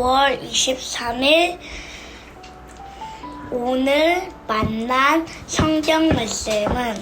5월 23일 오늘 만난 성경 말씀은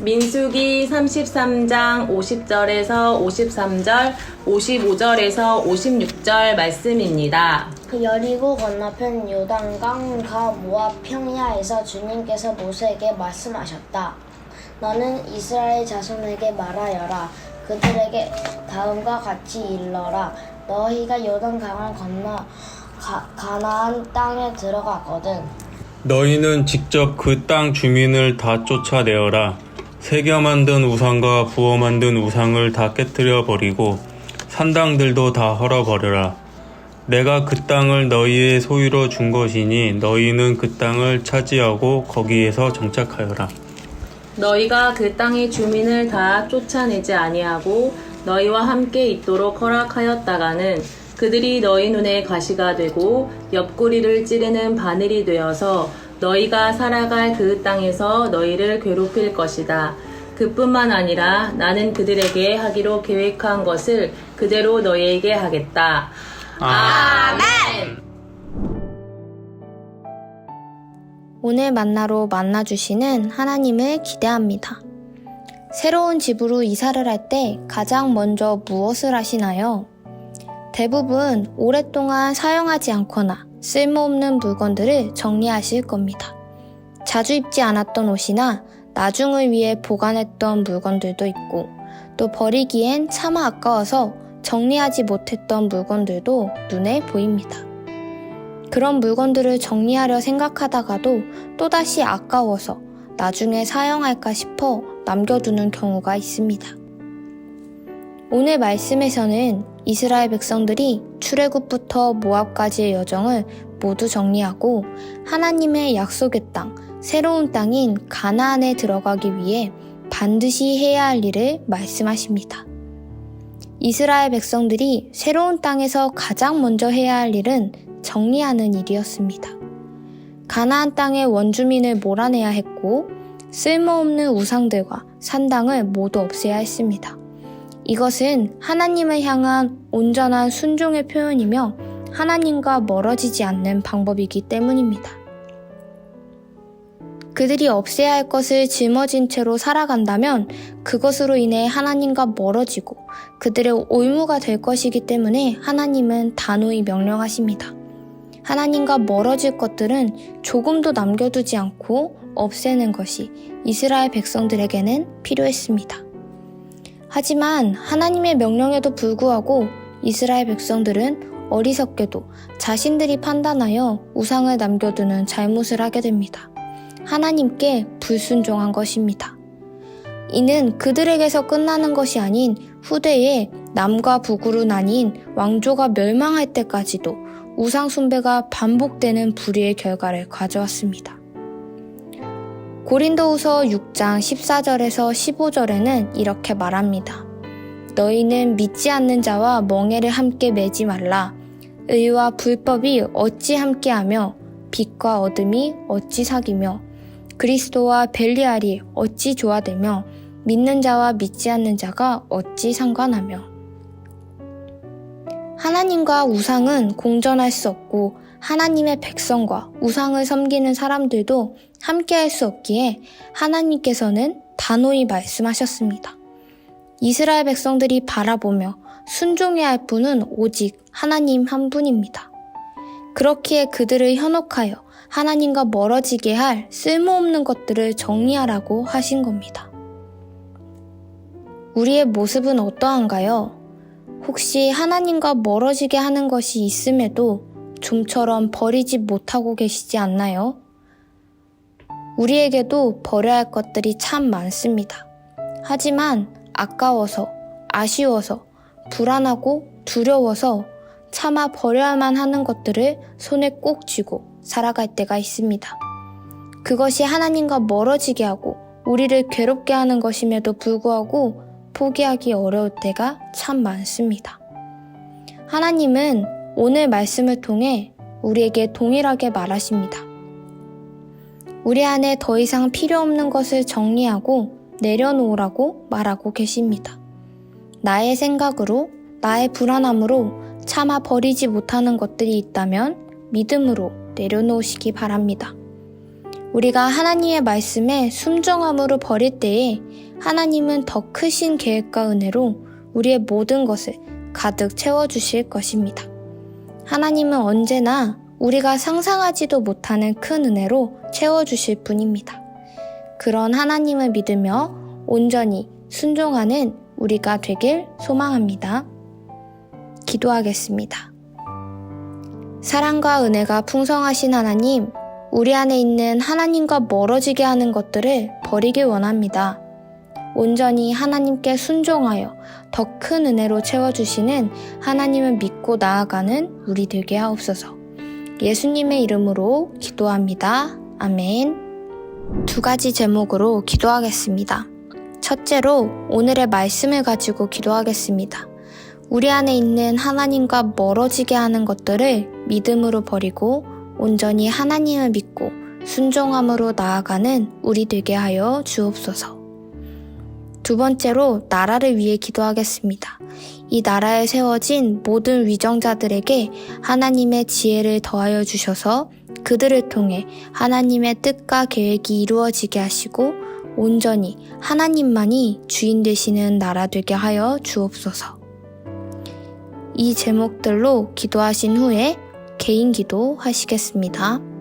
민수기 33장 50절에서 53절, 55절에서 56절 말씀입니다. 여리고 건너편 요단강과 모압 평야에서 주님께서 모세에게 말씀하셨다. 너는 이스라엘 자손에게 말하여라. 그들에게 다음과 같이 일러라. 너희가 요단강을 건너 가나안 땅에 들어갔거든. 너희는 직접 그 땅 주민을 다 쫓아내어라. 새겨 만든 우상과 부어 만든 우상을 다 깨뜨려 버리고 산당들도 다 헐어버려라. 내가 그 땅을 너희의 소유로 준 것이니 너희는 그 땅을 차지하고 거기에서 정착하여라. 너희가 그 땅의 주민을 다 쫓아내지 아니하고 너희와 함께 있도록 허락하였다가는 그들이 너희 눈에 가시가 되고 옆구리를 찌르는 바늘이 되어서 너희가 살아갈 그 땅에서 너희를 괴롭힐 것이다. 그뿐만 아니라 나는 그들에게 하기로 계획한 것을 그대로 너희에게 하겠다. 아멘. 오늘 만나로 만나주시는 하나님을 기대합니다. 새로운 집으로 이사를 할 때 가장 먼저 무엇을 하시나요? 대부분 오랫동안 사용하지 않거나 쓸모없는 물건들을 정리하실 겁니다. 자주 입지 않았던 옷이나 나중을 위해 보관했던 물건들도 있고 또 버리기엔 차마 아까워서 정리하지 못했던 물건들도 눈에 보입니다. 그런 물건들을 정리하려 생각하다가도 또다시 아까워서 나중에 사용할까 싶어 남겨두는 경우가 있습니다. 오늘 말씀에서는 이스라엘 백성들이 출애굽부터 모압까지의 여정을 모두 정리하고 하나님의 약속의 땅, 새로운 땅인 가나안에 들어가기 위해 반드시 해야 할 일을 말씀하십니다. 이스라엘 백성들이 새로운 땅에서 가장 먼저 해야 할 일은 정리하는 일이었습니다. 가나안 땅의 원주민을 몰아내야 했고 쓸모없는 우상들과 산당을 모두 없애야 했습니다. 이것은 하나님을 향한 온전한 순종의 표현이며 하나님과 멀어지지 않는 방법이기 때문입니다. 그들이 없애야 할 것을 짊어진 채로 살아간다면 그것으로 인해 하나님과 멀어지고 그들의 올무가 될 것이기 때문에 하나님은 단호히 명령하십니다. 하나님과 멀어질 것들은 조금도 남겨두지 않고 없애는 것이 이스라엘 백성들에게는 필요했습니다. 하지만 하나님의 명령에도 불구하고 이스라엘 백성들은 어리석게도 자신들이 판단하여 우상을 남겨두는 잘못을 하게 됩니다. 하나님께 불순종한 것입니다. 이는 그들에게서 끝나는 것이 아닌 후대에 남과 북으로 나뉜 왕조가 멸망할 때까지도 우상 숭배가 반복되는 불의의 결과를 가져왔습니다. 고린도후서 6장 14절에서 15절에는 이렇게 말합니다. 너희는 믿지 않는 자와 멍에를 함께 매지 말라. 의와 불법이 어찌 함께하며 빛과 어둠이 어찌 사귀며 그리스도와 벨리알이 어찌 조화되며 믿는 자와 믿지 않는 자가 어찌 상관하며. 하나님과 우상은 공존할 수 없고 하나님의 백성과 우상을 섬기는 사람들도 함께할 수 없기에 하나님께서는 단호히 말씀하셨습니다. 이스라엘 백성들이 바라보며 순종해야 할 분은 오직 하나님 한 분입니다. 그렇기에 그들을 현혹하여 하나님과 멀어지게 할 쓸모없는 것들을 정리하라고 하신 겁니다. 우리의 모습은 어떠한가요? 혹시 하나님과 멀어지게 하는 것이 있음에도 좀처럼 버리지 못하고 계시지 않나요? 우리에게도 버려야 할 것들이 참 많습니다. 하지만 아까워서, 아쉬워서, 불안하고 두려워서 차마 버려야만 하는 것들을 손에 꼭 쥐고 살아갈 때가 있습니다. 그것이 하나님과 멀어지게 하고 우리를 괴롭게 하는 것임에도 불구하고 포기하기 어려울 때가 참 많습니다. 하나님은 오늘 말씀을 통해 우리에게 동일하게 말하십니다. 우리 안에 더 이상 필요 없는 것을 정리하고 내려놓으라고 말하고 계십니다. 나의 생각으로, 나의 불안함으로 차마 버리지 못하는 것들이 있다면 믿음으로 내려놓으시기 바랍니다. 우리가 하나님의 말씀에 순종함으로 버릴 때에 하나님은 더 크신 계획과 은혜로 우리의 모든 것을 가득 채워주실 것입니다. 하나님은 언제나 우리가 상상하지도 못하는 큰 은혜로 채워주실 분입니다. 그런 하나님을 믿으며 온전히 순종하는 우리가 되길 소망합니다. 기도하겠습니다. 사랑과 은혜가 풍성하신 하나님, 우리 안에 있는 하나님과 멀어지게 하는 것들을 버리길 원합니다. 온전히 하나님께 순종하여 더 큰 은혜로 채워주시는 하나님을 믿고 나아가는 우리 되게 하옵소서. 예수님의 이름으로 기도합니다. 아멘. 2가지 제목으로 기도하겠습니다. 첫째로 오늘의 말씀을 가지고 기도하겠습니다. 우리 안에 있는 하나님과 멀어지게 하는 것들을 믿음으로 버리고 온전히 하나님을 믿고 순종함으로 나아가는 우리 되게 하여 주옵소서. 2번째로 나라를 위해 기도하겠습니다. 이 나라에 세워진 모든 위정자들에게 하나님의 지혜를 더하여 주셔서 그들을 통해 하나님의 뜻과 계획이 이루어지게 하시고 온전히 하나님만이 주인 되시는 나라 되게 하여 주옵소서. 이 제목들로 기도하신 후에 개인 기도 하시겠습니다.